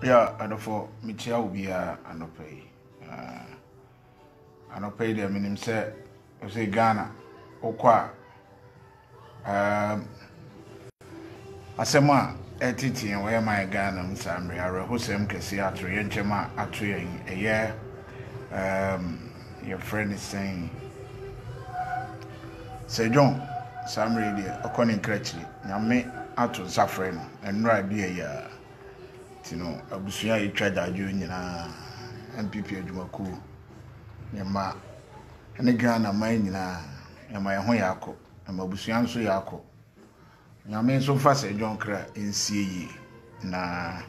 Yeah, and for Michia will be anopay. Anopay the minim say Ghana okwa asema etiti where my Ghana msamri arehosem kesi atu yenchema atu yen your friend is saying say John Samri de okoni krechli nyame atu safre no enra de ya tino abusuya yitwa daju nyina MPP adwumaku nyama ene Ghana man nyina nyama ye ho yakọ nyama abusuya nso yakọ nyame nso fa se John kra ensie yi na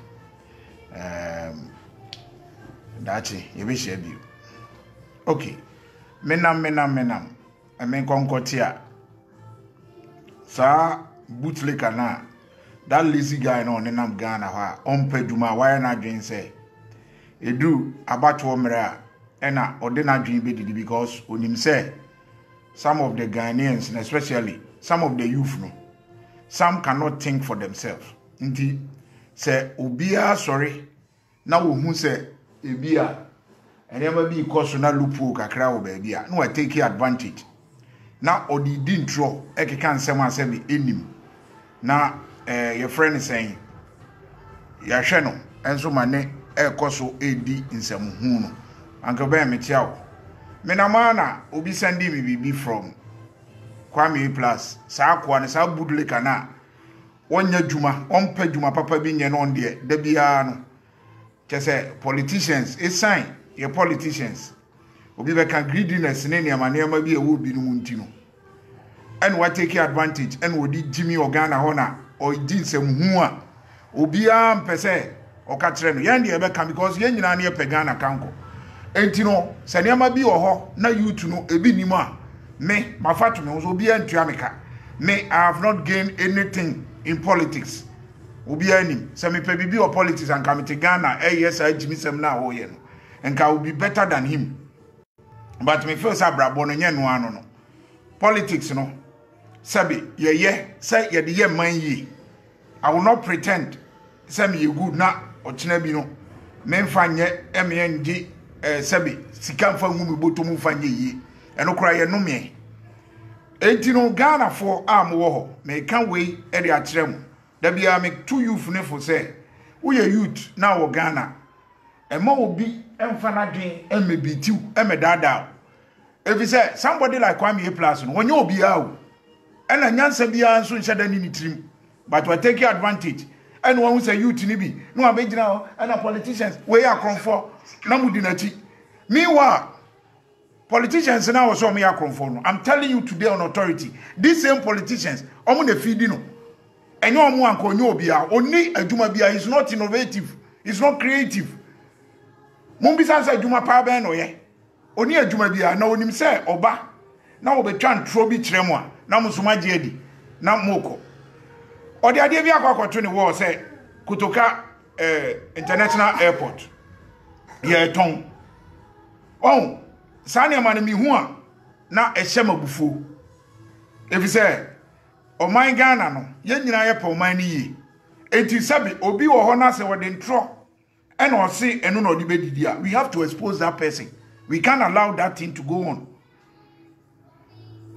dachi ye be share bi okay menam amen konkotia sa bootlicker na that lazy guy no nenam Ghana ha ompeduma why na dwen say edu abato mra ena ode na dwen be didi because onim say some of the Ghanaians and especially some of the youth no some cannot think for themselves nti say obia sorry na wo hu say ebia enema bi ikoso na lupu kakra wo ba bia no take advantage na odi di ntro ekeka nsem asem enim na your friend is saying ya hwe no enso mane ekoso edi nsem hu no anka ba me tiawo me na mana obi send me bibi from Kwame Plus sa akwa ne sa budleka na wonya djuma ompa djuma papa bi nye no de da bia no kese politicians e sign your politicians obi be kan greediness ne ne ma bi ewo bi no muntino and what take advantage and wodi Jimmy Ogana hona or di nsem hu a obia mpese o ka kire no yan de be kan because yan nyina ne pegana kanko enti no se ne ma bi ho na youth no ebi nimu a me mafatu me so obia ntua meka me I have not gained anything in politics obia nim se me pe bibi o politics and come to Ghana yes I Jimmy sem na ho ye no and I will be better than him but me feel say brabo no nye no ano no politics no sabi ye say ye de ye man yi I will not pretend say me good na ochina bi no me mfa nye emyenji sabi sika mfa ngu me botomu mfa nye yi eno kura ye no me enti no Ghana for am wo ho me kan we e de akyerem da bia me to youth ne for say wo ye youth na wo Ghana e ma obi emfa na dwen emebitiu emedada if you say somebody like Kwame Plus no wonye obi awo ena nyansa bia nso nhyeda ni nitrim but we take advantage and one who say youth ni bi no abegina and politicians we akonfo na mudi nachi meanwhile politicians now so me akonfo no I'm telling you today on authority these same politicians omo na feedi no enye omo anka onye obi a oni adwuma bia is not innovative, is not creative. Mumbisa say adwuma pa ben no ye oni adwuma bia na onim say oba na obetwa ntro bi kire mu a na musuma je adi na moko odi ade bi akwakoto ne wo say Kutoka international airport ye ton oh sane ma ne mi hu a na ehye mabufu efi say oman Ghana no ye nyina ye pa oman ni yi enti sabi obi wo ho na se wo de ntro and or say enu no di bedidi a we have to expose that person. We can't allow that thing to go on.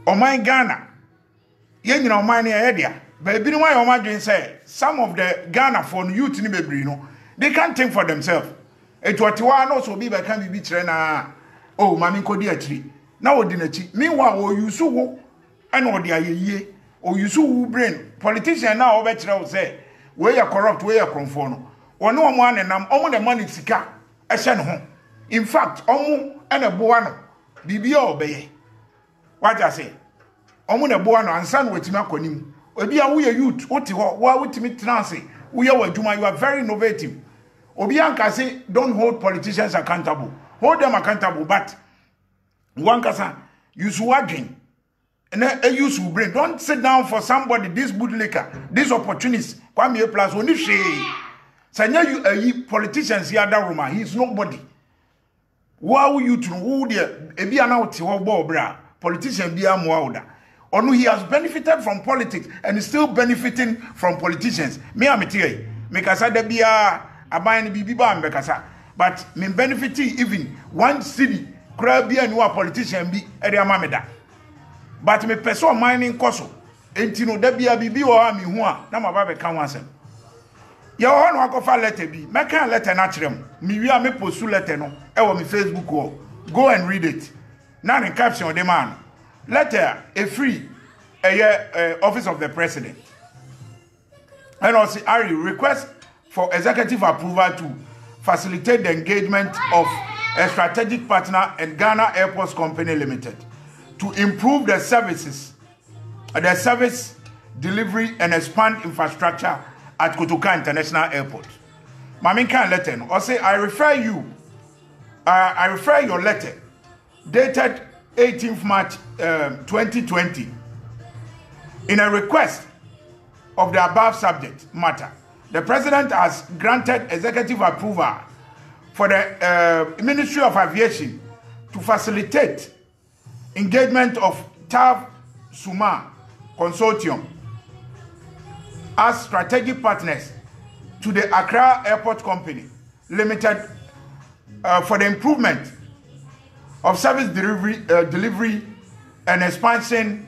Oman Ghana ye nyina oman ne ye dia baby no why oman say some of the Ghana for youth ni bebre no they can't think for themselves. Etwatiwa no so bi be kan bibi kire na oh mami nkodi akiri na odi nachi meanwhile o yusu wo and odi ayeye o yusu wo brain politician na o be kire o say we are corrupt we are konfo no ono omo anenam omo de money sika ehye ne ho in fact omo ene boa no bibia obeye what I say omo ne boa no ansa no wetimi akonim obi a wo ye youth oti ho wa wetimi trance wo ye wadwuma you are very innovative obi anka say don't hold politicians accountable, hold them accountable, but one kasa use wadwin and a use brain. Don't sit down for somebody this bootlicker this opportunist Kwame Plus oni hwe sanya you a politicians here that room he is nobody. Why you to who there e bia na wote ho ball bra politician bia mo awda onu he has benefited from politics and is still benefiting from politicians me am tell me kasa da bia aban no bibi ba mbekasa but me benefit even one city crowd bi and a politician bi e dey amameda but me person mining koso enti no da bia bibi wo ha me hu a na ma ba be kan wasem ye ho no akofa letter bi me kan letter na kirem me wi a me post letter no e wo me Facebook wo go and read it now in caption the man letter a free office of the president and also I request for executive approval to facilitate the engagement of a strategic partner and Ghana Airports Company Limited to improve the service delivery and expand infrastructure at Kotoka International Airport. Mamin can letter no. Or say I refer your letter dated 18th March 2020 in a request of the above subject matter. The President has granted executive approval for the Ministry of Aviation to facilitate engagement of TAV Suma Consortium as strategic partners to the Accra Airport Company Limited for the improvement of service delivery and expansion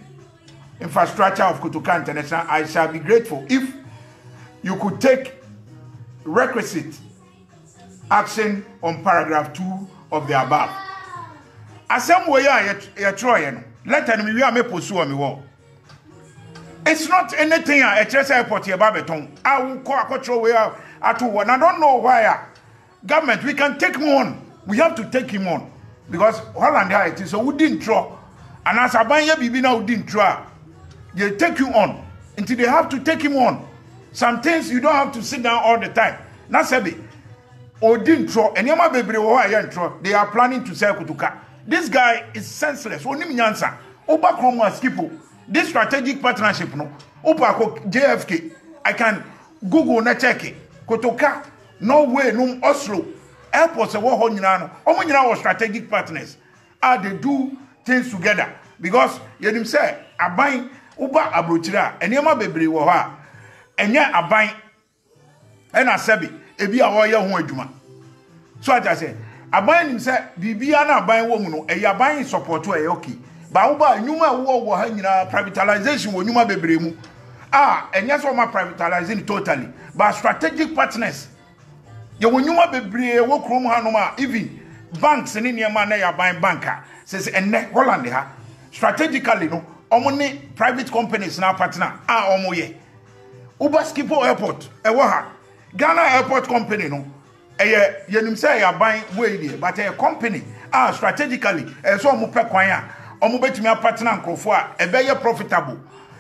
infrastructure of Kotoka International. I shall be grateful if you could take requisite action on paragraph 2 of the above. Asem way ya try no. Let me we pursue me wo. It's not anything a Chess Airport here babeton. I will call a way at one. I don't know why government we can take him on. We have to take him on because Holland it is so we didn't try. And as Abanya Bibi now didn't try. They take you on until they have to take him on. Some things you don't have to sit down all the time. Now Sebi, or didn't throw any of baby they are planning to sell Kotoka. This guy is senseless. Only Nyansa. Oba Kromo Skipo. This strategic partnership no. Opa JFK. I can Google na check it. Kotoka, Norway, no Oslo. Airports are what was strategic partners. They do things together. Because you say I buy Uba abrochira enema bebre wo ha enya aban ena sebi ebi a wo ye ho adwuma so aja say aban nim say bibia na aban wo mu no aban support o okay ba uba nyuma wo ha nyina privatization wo nyuma bebre mu enya so ma privatizing totally but strategic partners ye wo nyuma bebre wo krom ha no ma even banks ni niam na ya aban banka says enne Holland ha strategically no omoni private companies now partner omoye Uber Skipo Airport ewa Ghana Airport Company no yenim say ya ban way there but a company strategically so omo pe kwan omo betumi partner nkofo ebeye profitable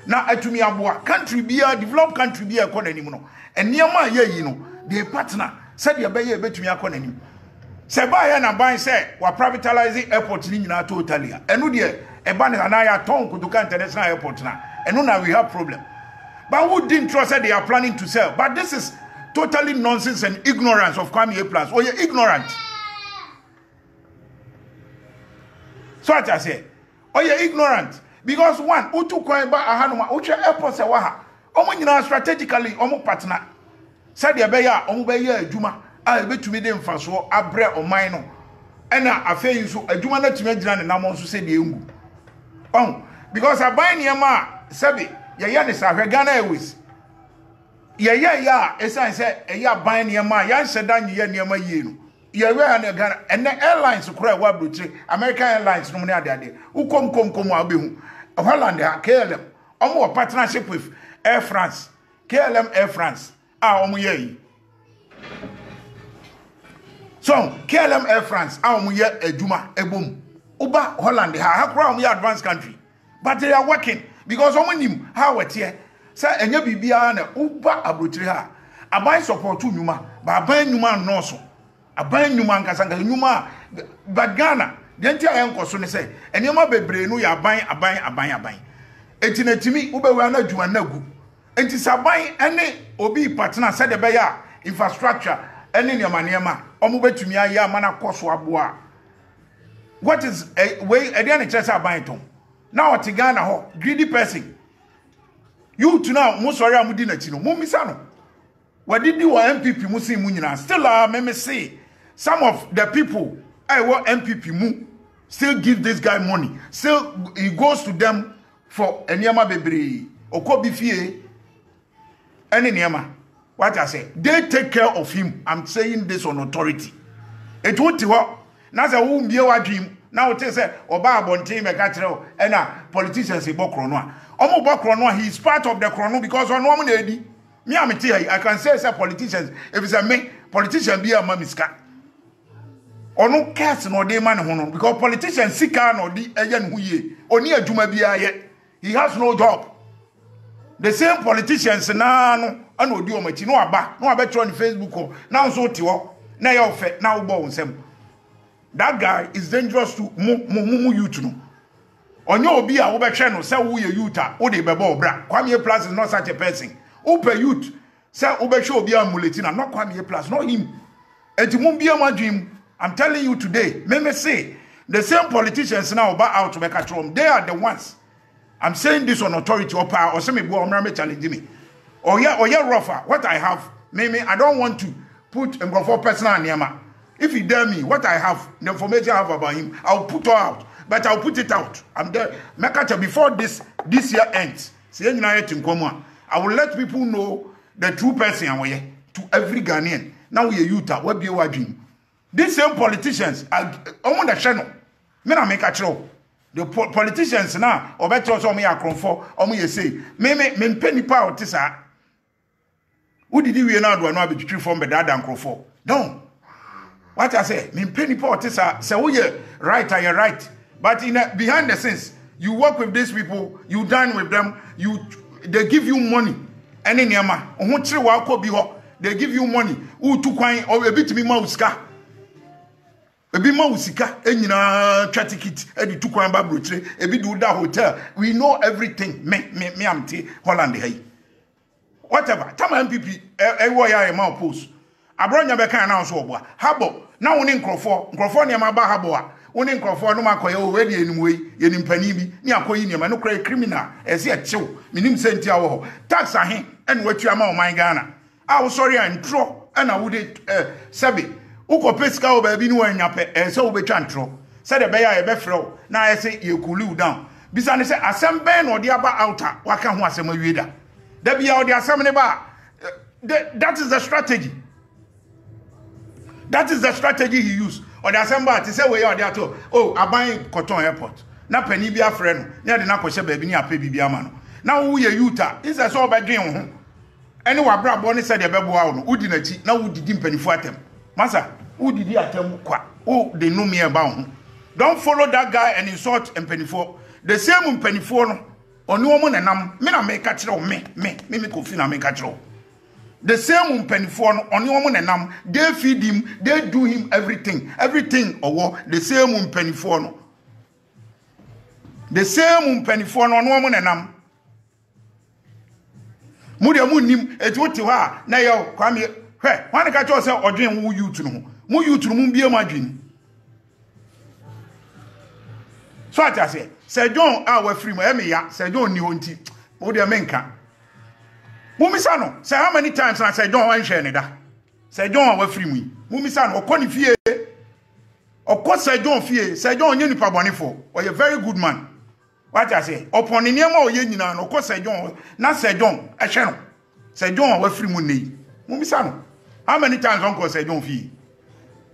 na atumi aboa country bia developed country bia ekonomy no eniema ye no they partner said ye beye betumi akonanim se ba ya na ban say wa privatizing airport ni nyina totally enu de Ebani anaya ton Kotoka International Airport na. And now we have problem. But who didn't trust that they are planning to sell? But this is totally nonsense and ignorance of Kwame Plus. Oh, you're ignorant. So what I say? Oh, you're ignorant. Because one, Utu Kwamba Ahanuma, Ucha Airport Sawaha, Omo strategically, Omo partner. Said the Beya, Omo Beya, Juma, I bet to me them for so Abre or Mino. And I feel so a Juma to me, and I'm also say the Ungu. Because I buy near ma, Sabi, Yanis are Ghana Airways. As I said, a ya buy near ma, Yan Sedan, near my year. Ghana, and the airlines who cry Wabruchi, American Airlines, no money there. Who come, Abu, Holland, KLM, more partnership with Air France, KLM Air France, Omuye. So, KLM Air France, Omuye, a Juma, a boom. Uba Holland, we are advanced country, but they are working because someone him how it here. Say enya bibia na Uba abrotri ha. Aban support nyuma, ba aban nyuma no so. Aban nyuma nkasanga nyuma ba Ghana. The entire enkoso ne say enyama bebre no ya aban. Enti na timi ubewa na adwuma na gu. Enti saban ene obi partner said be ya infrastructure ene niama omo betumi aye amana koso aboa. What is a way a Diana Chessa Banton? Now at Ghana ho, greedy person. You to now, most sorry, I'm Mudina Chino, Mumisano. What did you MPP musi munyina? Still me say some of the people I want MPP mu still give this guy money. Still he goes to them for enyama bebre. Okobi fie. Any nyama. What I say? They take care of him. I'm saying this on authority. It won't work. Now say who be your dream. Now it say oba abonte me ka kire and politicians e bokrono. Omo bokrono he is part of the chrono because on woman edi. Me am tell I can say politicians if it's a me politician be a mamiska. Ono cares no dey man ho no because politicians sika no di eya no ye. Oni adwuma bia ye. He has no job. The same politicians na no ana odi o machi no aba no abetro on Facebook o now so ti ho na ye ofe na wo bo nsem. That guy is dangerous to mu youth no. Onye obi a wo behwe no say wo ye youth a wo dey bebo obra. Kwame Plus is not such a person. Upe youth say wo behwe obi a muleti na not Kwame Plus, not him. Enti mum bia madwim. I'm telling you today, me say the same politicians now about out to make a trom. They are the ones. I'm saying this on authority or power or some people are challenging me. Or yeah, rougher. What I have, maybe I don't want to put him for personal name. If he dare me, what I have, the information I have about him, I'll put it out. But I'll put it out. I'm there. Before this year ends, I will let people know the true person to every Ghanaian. Now we are youth. What be your dream? These same politicians are on the channel. Me na make a show. The politicians now, or better also me a for or me say, me penny power tisa. Who did you now do not be true from the dad and for? No. What I say, me penny power tisa, say, oh, yeah, right, I am right. But in behind the scenes, you work with these people, you dine with them, they give you money. Any nyama, they give you money. Who took wine or a bit to be mouska. Ebi ma usika enyina twa ticket edi tukwan ba brochire ebi do da hotel. We know everything. Me am te Holland hey. Whatever. Tama MPP ewo ya ma post. Abronya be kan na so obo. Habo na woni nkrofo ne ma ba habo a. Woni nkrofo no makoye o we de enim we yenim pani bi ni akoyi ne ma no kra criminal ese e chew. Minim senti awo ho. Tax ahe ene watua ma o man Ghana. Ah sorry an tro na wo de sabi uko pesika o ba bi ni wan nyape so wo betwa ntro say the beya e be frɛ na I say you cool down bisa ne say asem ben no de aba outer waka ho asem awieda da bia o de asem ne ba that is the strategy he used or the asem ba to say we o de ato oh aban Cotton Airport na pani bi afrɛ no na de na kɔhye ba bi ni apɛ bibia ma no na wo ye yuta isa so ba dwen ho ene wa bra bo ne say de bɛboa wo no udi na chi na wo didi mpanifo atem masa who did he attempt kwa? Oh, they know me about him. Don't follow that guy and insult Mpenifo. The same Mpenifo no. Oni woman and me na make catch me kofi na make catch. The same Mpenifo no oni woman and they feed him, they do him everything. Everything or the same Mpenifo no. The same Mpenifo no oni woman and Mudia munim etwoti ha na yo kwame hwe wan ka cho se odwen wo youth no mu youth no mu bia madwen so ata se John a wa free mo e me ya se John ni honti wo de menka mumisa no say how many times na say John wan hwe ne da say John a wa free mu mumisa no okọ ni fie okọ say John fie say John onye nipa bonefo o a very good man what I say upon ni niam o ye nyina no okọ say John na say John e hwe no say John a wa free mu nei mumisa no how many times Uncle said John Fee?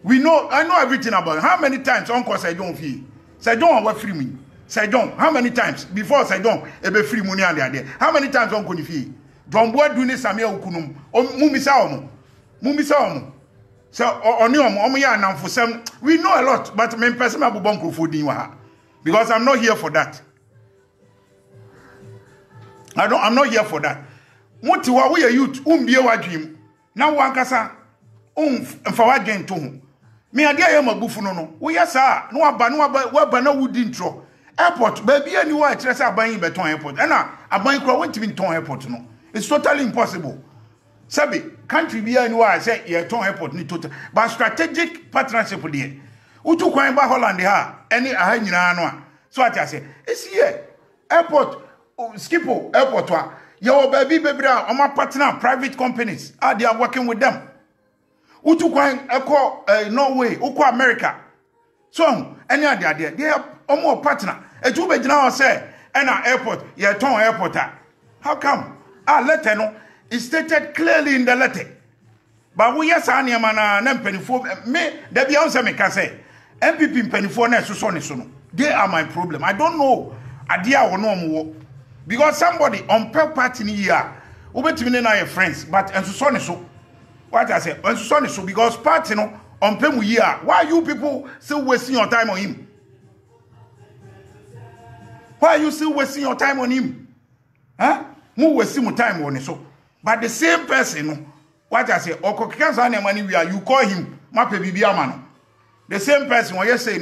I know everything about it. How many times Uncle said John Fee? Said John what free me? Said John, how many times before said John ebe free money and there? How many times Uncle Fee? John boy do this Samia Ukunum. Mumisa omo. So oni omo ya na for some we know a lot, but me person abu bonko for din wa. Because I'm not here for that. I'm not here for that. Moti wa we youth umbie wa dream. Na wankasa mfa wagen to ho me ade aye mabufu no wo yesa no aba na wudi ntro airport ba bia ni wa kire say aban beton airport na aban kro won't be ton airport no it's totally impossible sabi country bia ni wa say ye ton airport ni total but strategic partnership there utu kwan ba Holland ha any nyina no a so ati say esi here airport Skipo airport wa Your baby bebra, my partner, private companies, they are working with them. Utu kwan eko Norway, uko America. So, any idea, they are more partner. A two bed now say, and our airport, your town airport. How come? Letter no, is stated clearly in the letter. But we are saying, man, me, there be also me can say, MPP penifo na so. They are my problem. I don't know. Idea or no more. Because somebody on per party in here, ubetimi na your friends, but and so. What I say, and so because party no on pemu here. Why you people still wasting your time on him? Why are you still wasting your time on him? Huh? Who wasting your time on it so? But the same person, what I say, money we are, you call him Mape Bibiamano. The same person when you say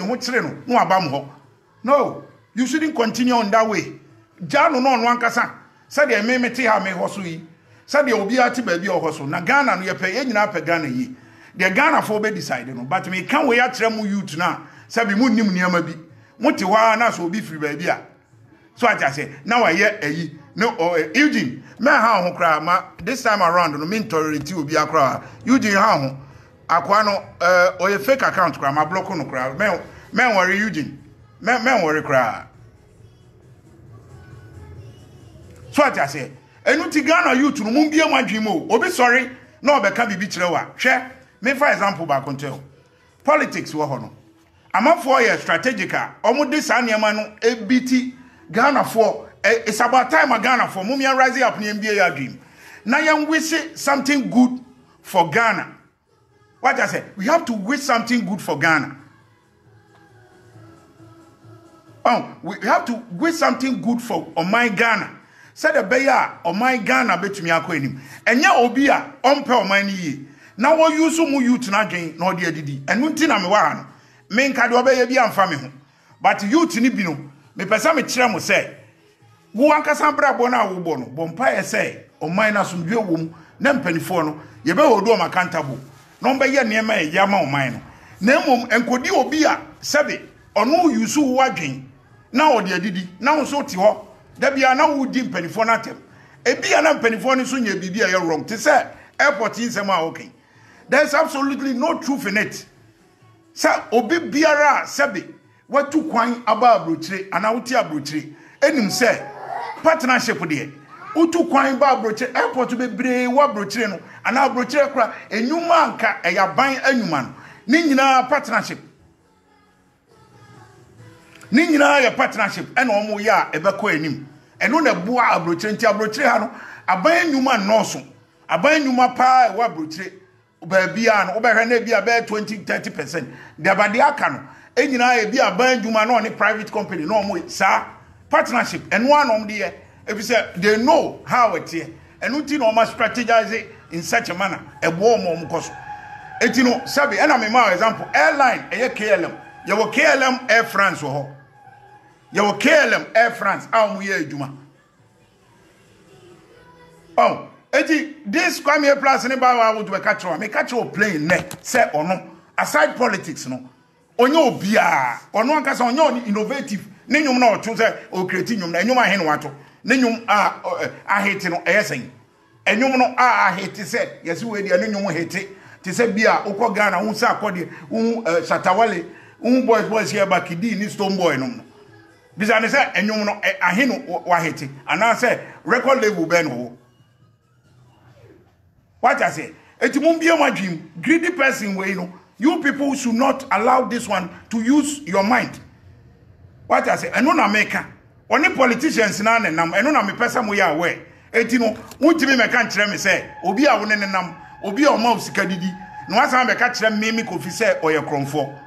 no, you shouldn't continue on that way. Jano no one kasa. Said they may mete ha me hosui. Said they obi ati baby or hoso. Na Ghana no ye pay nyina pe Ghana yi. The Ghana for be decide no. But me can we atremu youth na. Sabi mu nim niam bi. Mote wa na so obi free baby a. So I just say now I hear eyi. No Eugene. Me ha ho kra ma this time around no me tolerate obi akra. Eugene ha ho. Akwa no oye fake account kra ma block no kra. Me worry Eugene. Me worry kra. So I just say, enu ti Ghana youth no mun bia madwimo obi sorry na obeka bibi kire wa hwe me for example ba kontel politics wo ho no amafo ye strategical omo de sa niam no ebiti Ghana for it's about time Ghana for mumia rise up ni MBA ya dream na yan wish something good for Ghana. What I say, we have to wish something good for Ghana. We have to wish something good for my Ghana. Said the beya or my Ghana betumi akwenim. Enya obi a ompe o man yi. Na wo use mu youth na dwen na odi adidi. Enu nti na me wa no. Me nka de obeye bi amfa me ho. But youth ni bi no, me pesa me kire mo say. Wo ankasa brabo na wo bo no. Bompa ye say o man na sumdwe wom na mpanifo no ye be hodo o makantable. No be ye niema ye yama o man no. Na mom enkodi obi a sebe ono use wo adwen na odi adidi. Na wo so ti ho. Debia na wudi mpanifo na tem. Ebia na mpanifo ni so nya bibia ye wrong. Te say airport in sema okay. There's absolutely no truth in it. Sa obi biara sebe watu kwan aba abrochire ana wuti abrochire. Enim say partnership de. Utu kwan ba abrochire airport bebre wa abrochire no ana abrochire kra enyuma anka eyaban anyuma no. Ni nyina partnership. Ni nyina ya partnership ena omo ya ebekọ enim eno na bua abrochire nti abrochire ha no aban nyuma nọọso aban nyuma pa wa abrochire ba bia no obehwe na bia ba 20-30% de abade aka no enyina ya bia aban nyuma no ne private company no omo sa partnership eno anom de ye if say they know how it here eno ti no ma strategize in such a manner ebo omo koso eti no sabi ena me ma example airline eye KLM ye wo KLM Air France wo ho ye wo KLM Air France amu ye adwuma eti this Kwame Plus ne ba wa wo do catch o me catch o plane ne say ono aside politics no onye obia ono ankasa onye innovative ne nyum na oto say o create nyum na nyum ahe no wato ne nyum ahete no eyesen enyum no ahete say yesi we dia ne nyum hete ti say bia ukọ Ghana hu say akode hu Shatawale boys here back di ni Stone Boy no bisa ne say enyum no ahe no wa hete ana say record label ben ho. What I say, greedy person way, you people should not allow this one to use your mind. What I say, I know na maker. Only politicians na nam, I know na me person we are aware. Etino, untimi me kan kire me say, obi a won ne nam, obi a o ma usika didi. No asa me ka kire me kofi say oye kromfo.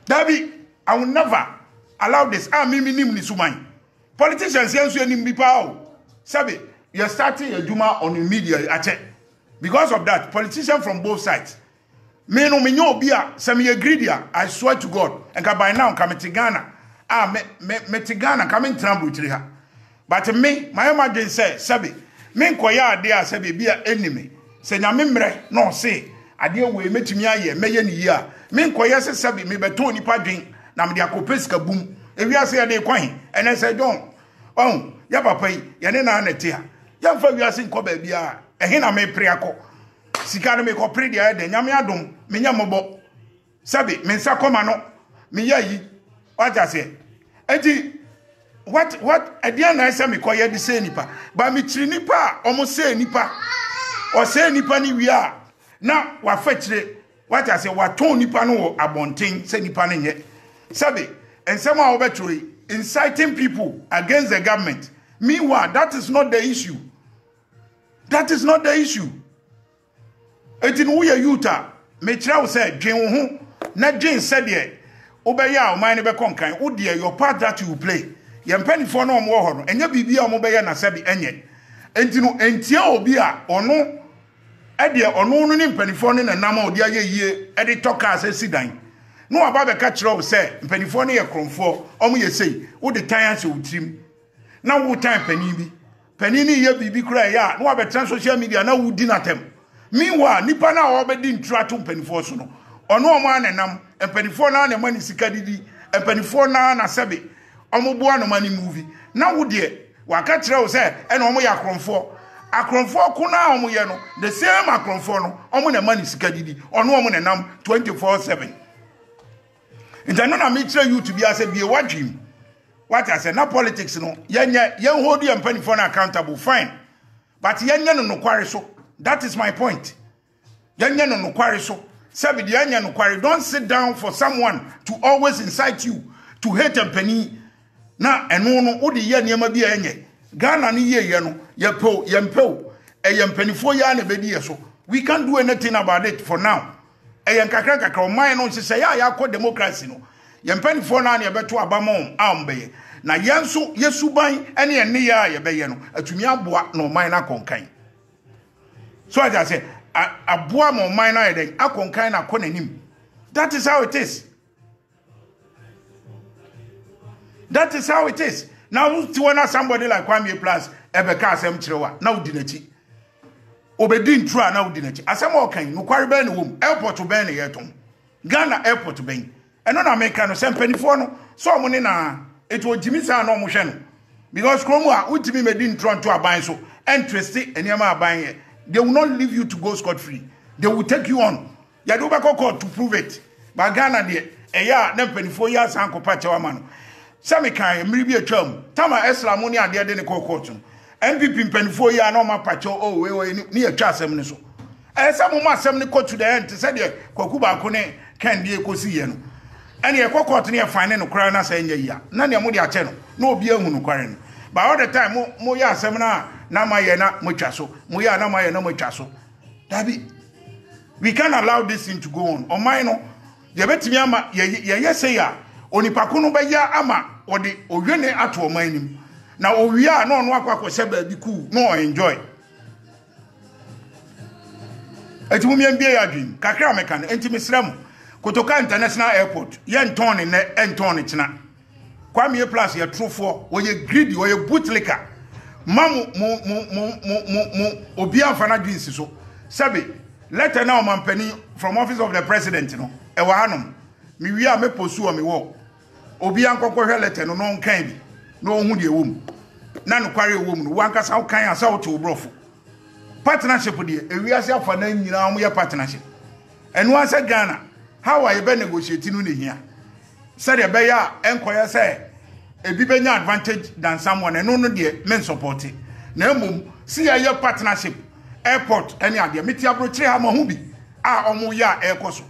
Dabi, I will never allow this. Me nim ni suman. Politicians yensu enim bi pa o. Sabi, you're starting a Juma on the media because of that. Politicians from both sides. Me no me nyo bia se me greedy. I swear to God. And by now come to Ghana. Me to Ghana come tramble to her. But me, my imagine say, Sabi, me nkoya ade a Sabi bia enemy. Se nyame mre no say, ade we metumi aye meye ni ya. Me nkoya se Sabi me beto nipa dwen na me de akopesika bum. Ewi ase ade kwan. Ene se don. ya papa yi ye ne na anete ha ya mfa wiase nko ba bia ehe na me pre akọ sika no me ko pre dia de nyame adom me nya mobo sabi me nsa koma no me ya yi waja se enti what adia na ese me ko ye de se nipa ba me chiri nipa omo se nipa o se nipa ni wi a na wa fa chire waja se wa ton nipa no wo abonten se nipa no nye sabi ensem a obeturi inciting people against the government. Meanwhile, that is not the issue. That is not the issue. Eti no ye yuta me kira wo say dwen wo ho na dwen said ye obeya o man ne be konkan wo de your part that you play ye mpanifo no omo ho no enya bibia omo be ye na sabi enye enti no entia obi a ono e de ono no ne mpanifo no na nam a odi aye yie e de toka ase sidan no aba be ka kira wo say mpanifo no ye kromfo omo ye sei wo de tan ase utrim na wo tan pani bi pani ni ye bibi kura ya no aba tran social media na wo di natem. Meanwhile, nipa na obedi ntrato mpanifo so no. Ono omo anenam, mpanifo na na mani sika didi, mpanifo na sebe. Omo bo no mani movie. Na wo de, waka kire wo say, e na omo ya akronfo. Akronfo ko na omo ye no, the same akronfo no, omo na mani sika didi. Ono omo nenam 24/7. Intano na me kire you to be ase be what dream. What I say na politics no, yen hold you mpanifo na accountable fine. But yen no kware so. That is my point. Don't sit down for someone to always incite you to hate and penny. Na eno odi ye niam bi enye. Ghana ni ye no yempo penny 4 year na bedi so. We can't do anything about it for now. Kakra man no say ya ko democracy no. Penny 4 na beto abamon ambeye. Na yenso yesuban ene ene ya ye beye no. Atumi aboa no man na konkan. So as I say, a boy more minor than a conkain a conanim. That is how it is. That is how it is. Now, to somebody like Kwame Plus, Ebeka Sem Chirewa, now dinati. Obedin Trua, now dinati. As some more kind, no quarry burn womb, airport to burn a yeton. Ghana airport to burn. And on American, same penny for no, so money na, it was Jimmy San no motion. Because Cromwell, which me didn't try to buy so, interested, and Yama buying it. They will not leave you to go scot-free. They will take you on. You do back court to prove it. But Ghana de a year, then 24 years, Uncle Pachaman. Some kind, maybe a term. Tama Esla money and the other court. MPP 24 years, no more pacho, oh, we near Chasem. So. And some of my 70 court to the end to say, Kokuba Kone can be a cosian. And your court near finding a crown as a year. None of your channel, no beer who But all the time, Moya seminar. Namayena muchaso, Muya Namayena muchaso. Dabi, we can't allow this thing to go on. O mino, Yabetiama, Yesaya, Onipakuno Baya Ama, or the Oyene Ato mining. Now we are no Waka Sebe be cool, no enjoy. It will be a dream, Kakramekan, Entimisram, Kotoka International Airport, Yan Ton in Anton China. Kwame Plus, your true for, or you greedy, or you bootlicker. Mamu Obia Fana Jeans so. Sabi, letter now man penny from office of the president, you know. Ewa hanum. Mi we are me pursue me wo. Obia nkokwo letter no no kan bi. No hu de wom. Na no kware wom no wanka sa kan asa wo to brofo. Partnership de ewiase afa na nyina mo ye partnership. Eno asa Ghana. How are you be negotiating no ne hia? Said e be ya enkoya say a bibenya advantage than someone and no de men support it. Na mum see a partnership airport any idea meti abrochire ha mahu bi a omo ya aircoso.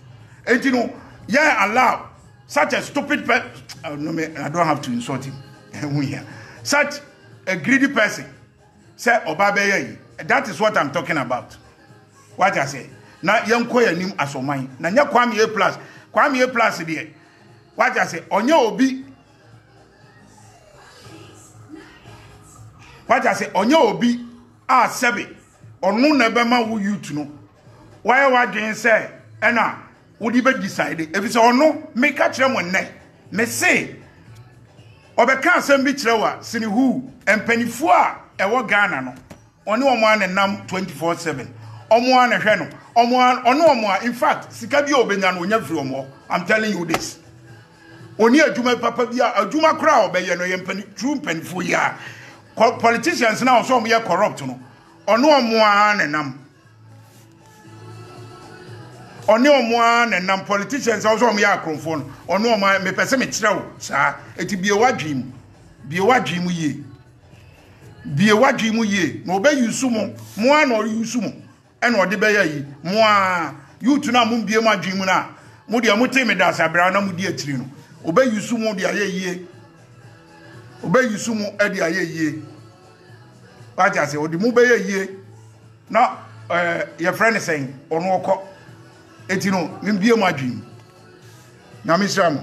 And you know, yeah, allow such a stupid person. No, I don't have to insult him. Such a greedy person. Say Obabe. That is what I'm talking about. What I say. Now young koya nim asomai. Na nya Kwame Plus. Kwame Plus there. What I say. Onye obi. What I say, onye obi a sebe onu na be ma wo youth no why wadwen say ena wodi be decide if say onu me ka kire mo nne me say obeka asem bi kire wa sini hu empanifo a ewo Ghana no oni omo anenam 24/7 omo anehwe no omo in fact sika bi obenya no onya firi omo. I'm telling you this. Oni adwuma papa bi adwuma kra obeye no ye true empanifo ya politicians now so we are corrupt no ono omoa na nam oni omoa na nam politicians also we are akromfo no ono omoa me pese me kire wo sa eti bie wadwim ye bie wadwim ye no be yusu mo na o yusu mo e na o de be ya yi mo a youth na mo bie madwim na mo de mo temi da sabra na mo di atiri no obe yusu mo de ayeye obe yusu mo e de ayeye ba ja se o de mo be ye na your friend is saying ono okọ eti no me bie madwim na me sra mo